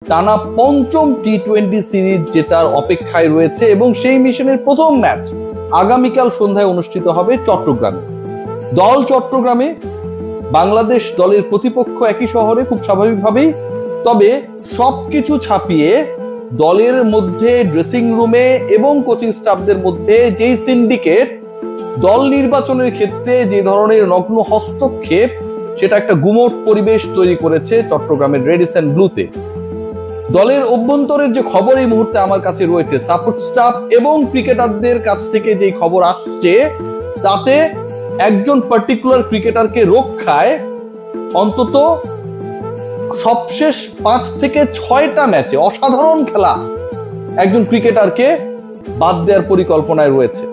টানা পঞ্চম টি-20 সিরিজ জেতার অপেক্ষায় রয়েছে এবং সেই মিশনের প্রথম ম্যাচ আগামীকাল সন্ধ্যায় অনুষ্ঠিত হবে চট্টগ্রামে। দল চট্টগ্রামে, বাংলাদেশ দলের প্রতিপক্ষ একই শহরে খুব স্বাভাবিকভাবেই। তবে সবকিছু ছাপিয়ে দলের মধ্যে, ড্রেসিং রুমে এবং কোচিং স্টাফদের মধ্যে যেই সিন্ডিকেট, দল নির্বাচনের ক্ষেত্রে যে ধরনের নগ্ন হস্তক্ষেপ, সেটা একটা গুমোট পরিবেশ তৈরি করেছে চট্টগ্রামের রেডিসন ব্লুতে। দলের অভ্যন্তরের যে খবর এই মুহূর্তে আমার কাছে রয়েছে, সাপোর্ট স্টাফ এবং ক্রিকেটারদের কাছ থেকে যে খবর আসছে, তাতে একজন পার্টিকুলার ক্রিকেটারকে রক্ষায় অন্তত সবশেষ 5 থেকে 6টা ম্যাচে অসাধারণ খেলা একজন ক্রিকেটারকে বাদ দেওয়ার পরিকল্পনায় রয়েছে।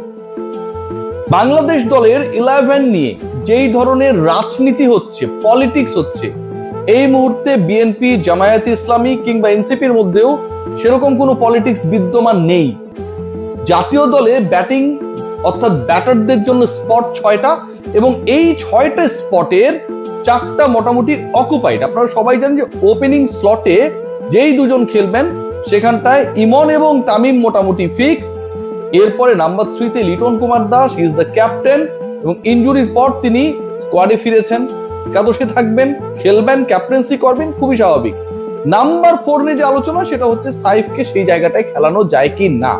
বাংলাদেশ দলের 11 নিয়ে যেই ধরনের রাজনীতি হচ্ছে, পলিটিক্স হচ্ছে, এই মুহূর্তে বিএনপি, জামায়াতে ইসলামী কিংবা এনসিপির মধ্যেও সেরকম কোনো পলিটিক্স বিদ্যমান নেই। জাতীয় দলে ব্যাটিং অর্থাৎ ব্যাটারদের জন্য স্পট 6টা এবং এই 6টা স্পটের 4টা মোটামুটি অকুপাইড। আপনারা সবাই জানেন যে ওপেনিং স্লটে যেই দুজন খেলবেন সেখানটায় ইমন এবং তামিম মোটামুটি ফিক্স। এরপরে নাম্বার 3-তে Liton Kumar Das, he is the captain, এবং ইনজুরির পর তিনি স্কোয়াডে ফিরেছেন, একাদশে থাকবেন, খেলবেন, ক্যাপ্টেন্সি করবেন, খুবই স্বাভাবিক। নাম্বার 4 নিয়ে যে আলোচনা, সেটা হচ্ছে সাইফকে সেই জায়গাটায় খেলানো যায় কি না।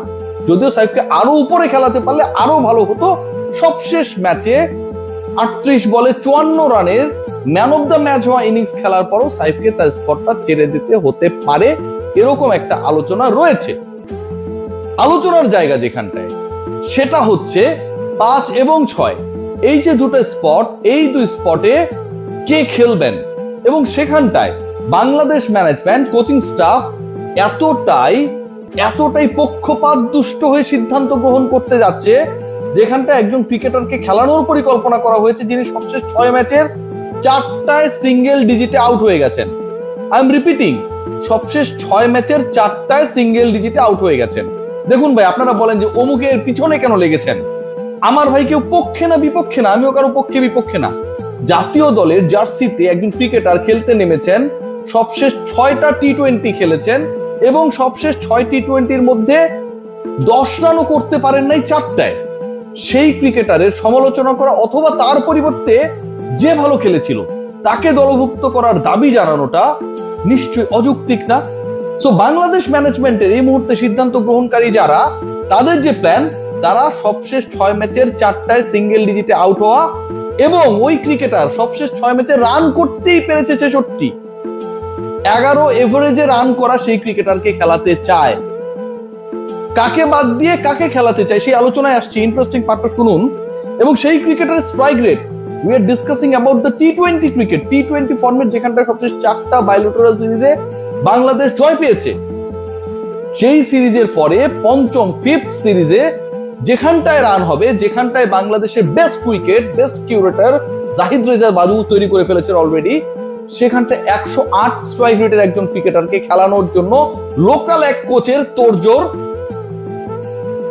যদিও সাইফকে আরো উপরে খেলাতে পারলে আরো ভালো হতো। সবশেষ ম্যাচে 38 বলে 54 রানের ম্যান অফ দ্য ম্যাচ হওয়া ইনিংস খেলার পরও সাইফকে তার স্পটটা ছেড়ে দিতে হতে পারে, এরকম একটা আলোচনা রয়েছে। আলোচনার জায়গা যেখানটায়, সেটা হচ্ছে 5 এবং 6, এই যে দুটো স্পট, এই দুই স্পটে কে খেলবেন। এবং সেখানটায় বাংলাদেশ ম্যানেজমেন্ট, কোচিং স্টাফ এতটাই পক্ষপাত দুষ্ট হয়ে সিদ্ধান্ত গ্রহণ করতে যাচ্ছে, যেখানটা একজন ক্রিকেটারকে খেলানোর পরিকল্পনা করা হয়েছে যিনি সবশেষ 6 ম্যাচের 4টায় সিঙ্গেল ডিজিটে আউট হয়ে গেছেন। আই এম রিপিটিং, সবশেষ 6 ম্যাচের 4টায় সিঙ্গেল ডিজিটে আউট হয়ে গেছেন। দেখুন ভাই, আপনারা বলেন যে অমুকের পিছনে কেন লেগেছেন। আমার ভাই কেউ পক্ষে না বিপক্ষে না, আমিও কারো পক্ষে বিপক্ষে না। জাতীয় দলের জার্সিতে একজন ক্রিকেটার খেলতে নেমেছেন, সবশেষ 6টা টি-20 খেলেছেন এবং সবশেষ 6 টি-20-র মধ্যে 10 রানও করতে পারেন নাই 4টায়। সেই ক্রিকেটারের সমালোচনা করা অথবা তার পরিবর্তে যে ভালো খেলেছিল তাকে দলভুক্ত করার দাবি জানানোটা নিশ্চয়ই অযৌক্তিক না। সো বাংলাদেশ ম্যানেজমেন্টের এই মুহূর্তে সিদ্ধান্ত গ্রহণকারী যারা, তাদের যে প্ল্যান, তারা সবশেষ 6 ম্যাচের 4টায় সিঙ্গেল ডিজিটে আউট হওয়া এবং ওই ক্রিকেটার সবশেষ 6 ম্যাচে রান করতেই পেরেছে 66, 11 এভারেজে রান করা সেই ক্রিকেটারকে খেলাতে চায়। কাকে বাদ দিয়ে কাকে খেলাতে চায় সেই আলোচনায় আসছে। ইন্টারেস্টিং পার্টটা শুনুন। এবং সেই cricketer strike rate, we are discussing about the টি-20 ক্রিকেট, টি-20 ফরম্যাট, যেখানটা সবশেষ 4টা বাইলেটারাল সিরিজে বাংলাদেশ জয় পেয়েছে। সেই সিরিজের পরে পঞ্চম, 5th সিরিজে যেখানটায় রান হবে, যেখানটায় বাংলাদেশের best wicket, best curator Zahid Reza Baju তৈরি করে ফেলেছে অলরেডি, সেখানটায় 108 স্ট্রাইক রেটের একজন ক্রিকেটারকে খেলানোর জন্য লোকাল এক কোচের তোড়জোড়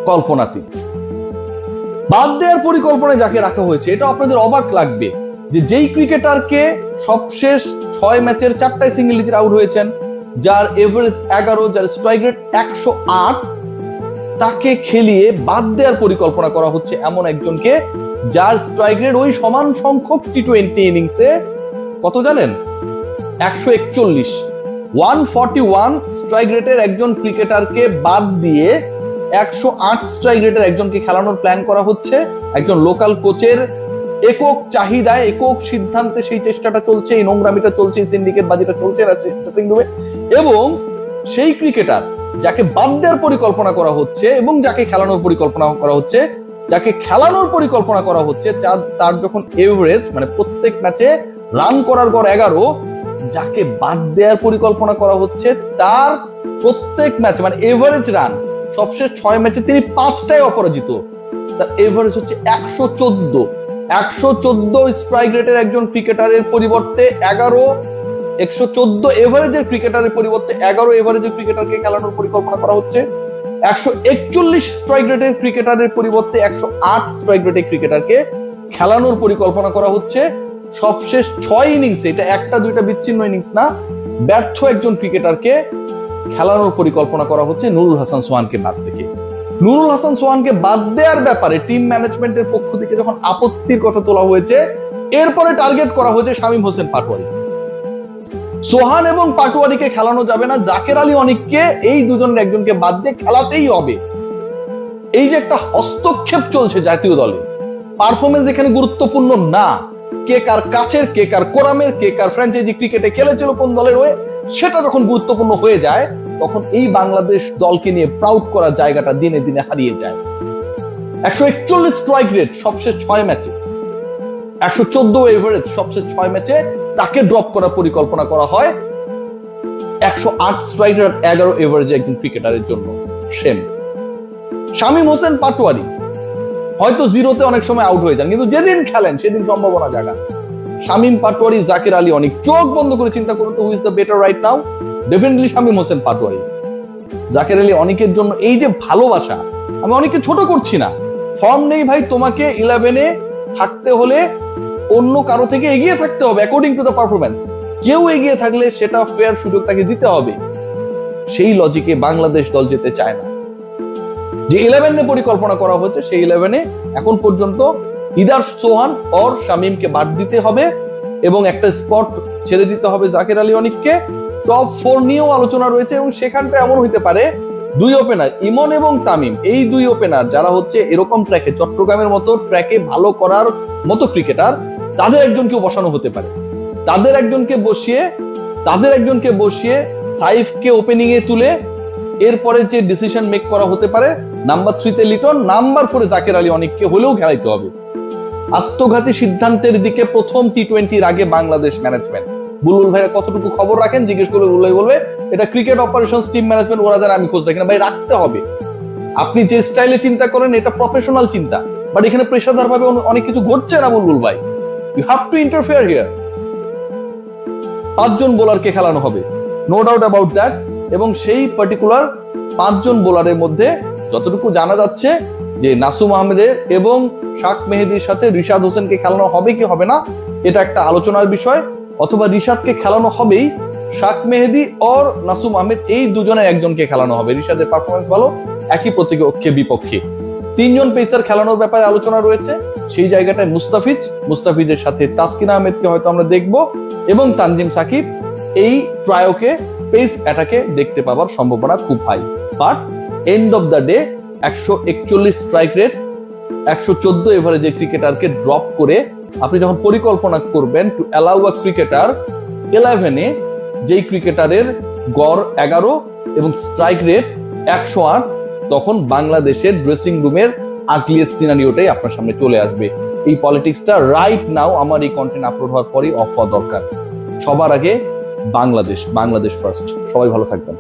কল্পনাতীত। বাদ দেওয়ার পরিকল্পনায় যাকে রাখা হয়েছে, এটা আপনাদের অবাক লাগবে যে যেই ক্রিকেটারকে সবশেষ 6 ম্যাচের 4টায় সিঙ্গেল ডিজিট আউট হয়েছেন, যার এভারেজ 11, যার স্ট্রাইক রেট 108, তাকে খেলিয়ে বাদ দেওয়ার পরিকল্পনা করা হচ্ছে এমন একজনকে যার স্ট্রাইক রেট ওই সমান সংখ্যক টি-20 ইনিংসে কত জানেন? 141, 141 স্ট্রাইক রেটের একজন ক্রিকেটারকে বাদ দিয়ে 108 স্ট্রাইক রেটের একজনকে খেলানোর প্ল্যান করা হচ্ছে। একজন লোকাল কোচের একক চাহিদায়, একক সিদ্ধান্তে সেই চেষ্টাটা চলছে, এই নোংরামিটা চলছে, এই সিন্ডিকেট বাজিটা চলছে ড্রেসিং রুমে। এবং সেই ক্রিকেটার যাকে বাদ দেওয়ার পরিকল্পনা করা হচ্ছে এবং যাকে খেলানোর পরিকল্পনা করা হচ্ছে, তার যখন এভারেজ, মানে প্রত্যেক ম্যাচে রান করার পর 11, যাকে বাদ দেওয়ার পরিকল্পনা করা হচ্ছে তার প্রত্যেক ম্যাচে, মানে এভারেজ রান সবশেষ 6 ম্যাচে তিনি 5টায় অপরাজিত, তার এভারেজ হচ্ছে 114। 114 স্ট্রাইক রেটের একজন ক্রিকেটারের পরিবর্তে 114 এভারেজের ক্রিকেটারের পরিবর্তে 11 এভারেজের ক্রিকেটারকে খেলানোর পরিকল্পনা করা হচ্ছে। 141 স্ট্রাইক রেটের ক্রিকেটারের পরিবর্তে 108 স্ট্রাইক রেটের ক্রিকেটারকে খেলানোর পরিকল্পনা করা হচ্ছে। সবশেষ 6 ইনিংসে, এটা একটা দুইটা বিচ্ছিন্ন ইনিংস না, ব্যর্থ একজন ক্রিকেটারকে খেলানোর পরিকল্পনা করা হচ্ছে নুরুল হাসান সোহানকে বাদ থেকে। নুরুল হাসান সোহানকে বাদ দেওয়ার ব্যাপারে টিম ম্যানেজমেন্টের পক্ষ থেকে যখন আপত্তির কথা তোলা হয়েছে, এরপরে টার্গেট করা হয়েছে শামীম হোসেন পাটোয়ারি। সোহান এবং পাটোয়ারিকে খেলানো যাবে না, জাকের আলী অনিককে এই দুজনের একজনকে বাদ দিয়ে খেলাতেই হবে। এই যে একটা হস্তক্ষেপ চলছে জাতীয় দলে, পারফরমেন্স এখানে গুরুত্বপূর্ণ না, কে কার কাছের, কে কার কোরামের, কে কার ফ্র্যাঞ্চাইজি ক্রিকেটে খেলেছিল কোন দলের হয়ে, সেটা যখন গুরুত্বপূর্ণ হয়ে যায় তখন এই বাংলাদেশ দলকে নিয়ে প্রাউড করার জায়গাটা দিনে দিনে হারিয়ে যায়। 141 স্ট্রাইক রেট সবশেষ 6 ম্যাচে, 114 এভারেজ সবশেষ 6 ম্যাচে, তাকে ড্রপ করার পরিকল্পনা করা হয় 108 স্ট্রাইক রেট 11 এভারেজে একজন ক্রিকেটারের জন্য। সেম শামীম হোসেন পাটোয়ারি হয়তো জিরোতে অনেক সময় আউট হয়ে যান, কিন্তু যেদিন খেলেন সেদিন সম্ভাবনা জাগা। শামীম পাটোয়ারি, জাকের আলী অনিক, চোখ বন্ধ করে চিন্তা করুন তো who is the better right now? Definitely Shamim Hossain Patwari. Jaker Ali অনিকের জন্য এই যে ভালোবাসা, আমি অনেককে ছোট করছি না, ফর্ম নেই ভাই, তোমাকে 11-এ থাকতে হলে অন্য কারো থেকে এগিয়ে থাকতে হবে অ্যাকর্ডিং টু দ্য পারফরমেন্স। কেউ এগিয়ে থাকলে সেটা ফেয়ার সুযোগ তাকে দিতে হবে। সেই লজিকে বাংলাদেশ দল যেতে চায় না। যে 11-এ পরিকল্পনা করা হচ্ছে সেই 11-এ এখন পর্যন্ত ইদার সোহান অর শামীমকে বাদ দিতে হবে এবং একটা স্পট ছেড়ে দিতে হবে জাকের আলী অনিককে। টপ 4 নিয়েও আলোচনা রয়েছে এবং সেখানটা এমন হইতে পারে দুই ওপেনার ইমন এবং তামিম, এই দুই ওপেনার যারা হচ্ছে এরকম ট্র্যাকে, চট্টগ্রামের মতো ট্র্যাকে ভালো করার মতো ক্রিকেটার, তাদের একজনকেও বসানো হতে পারে। তাদের একজনকে বসিয়ে সাইফকে ওপেনিং এ তুলে এরপরে যে ডিসিশন মেক করা হতে পারে, নাম্বার 3-তে লিটন, নাম্বার 4-এ জাকের আলী অনিককে হলেও খেলাইতে হবে। আত্মঘাতী সিদ্ধান্তের দিকে প্রথম টি-20-র আগে বাংলাদেশ ম্যানেজমেন্ট। বুলবুল ভাইরা কতটুকু খবর রাখেন জিজ্ঞেস করলে বুলবুল ভাই বলবে এটা ক্রিকেট অপারেশনস টিম ম্যানেজমেন্ট, ওরা যারা আমি খোঁজ রাখি না। ভাই রাখতে হবে, আপনি যে স্টাইলে চিন্তা করেন এটা প্রফেশনাল চিন্তা, বাট এখানে পেশাদার ভাবে অনেক কিছু ঘটছে না বুলবুল ভাই, you have to interfere here. 5 জন বোলারকে খেলানো হবে, নো ডাউট অ্যাবাউট দ্যাট, এবং সেই পার্টিকুলার 5 জন বোলারের মধ্যে যতটুকু জানা যাচ্ছে যে নাসুম আহমেদের এবং শাক মেহেদির সাথে রিশাদ হোসেনকে খেলানো হবে কি হবে না, এটা একটা আলোচনার বিষয়। অথবা রিশাদকে খেলানো হবেই, শাক মেহেদি অর নাসুম আহমেদ এই দুজনের একজনকে খেলানো হবে। রিশাদের পারফরমেন্স ভালো, একই প্রতিপক্ষে বিপক্ষে 3 জন পেসার খেলানোর ব্যাপারে আলোচনা রয়েছে। সেই জায়গাটায় মুস্তাফিজের সাথে তাসকিন আহমেদকে হয়তো আমরা দেখব এবং তানজিম সাকিব, এই ট্রায়োকে পেস অ্যাটাকে দেখতে পাওয়ার সম্ভাবনা খুব high. But end of the day 141 strike rate, 114 এভারেজের ক্রিকেটারকে ড্রপ করে আপনি যখন পরিকল্পনা করবেন টু অ্যালাউ আ ক্রিকেটার 11-এ, যেই ক্রিকেটারের গড় 11 এবং স্ট্রাইক রেট 108, তখন বাংলাদেশের ড্রেসিং রুমের আগ্লিয়েস্ট সিনারিওটাই আপনার সামনে চলে আসবে। এই পলিটিক্সটা রাইট নাও আমার এই কন্টেন্ট আপলোড হওয়ার পরই অফ হওয়া দরকার। সবার আগে বাংলাদেশ ফার্স্ট। সবাই ভালো থাকবেন।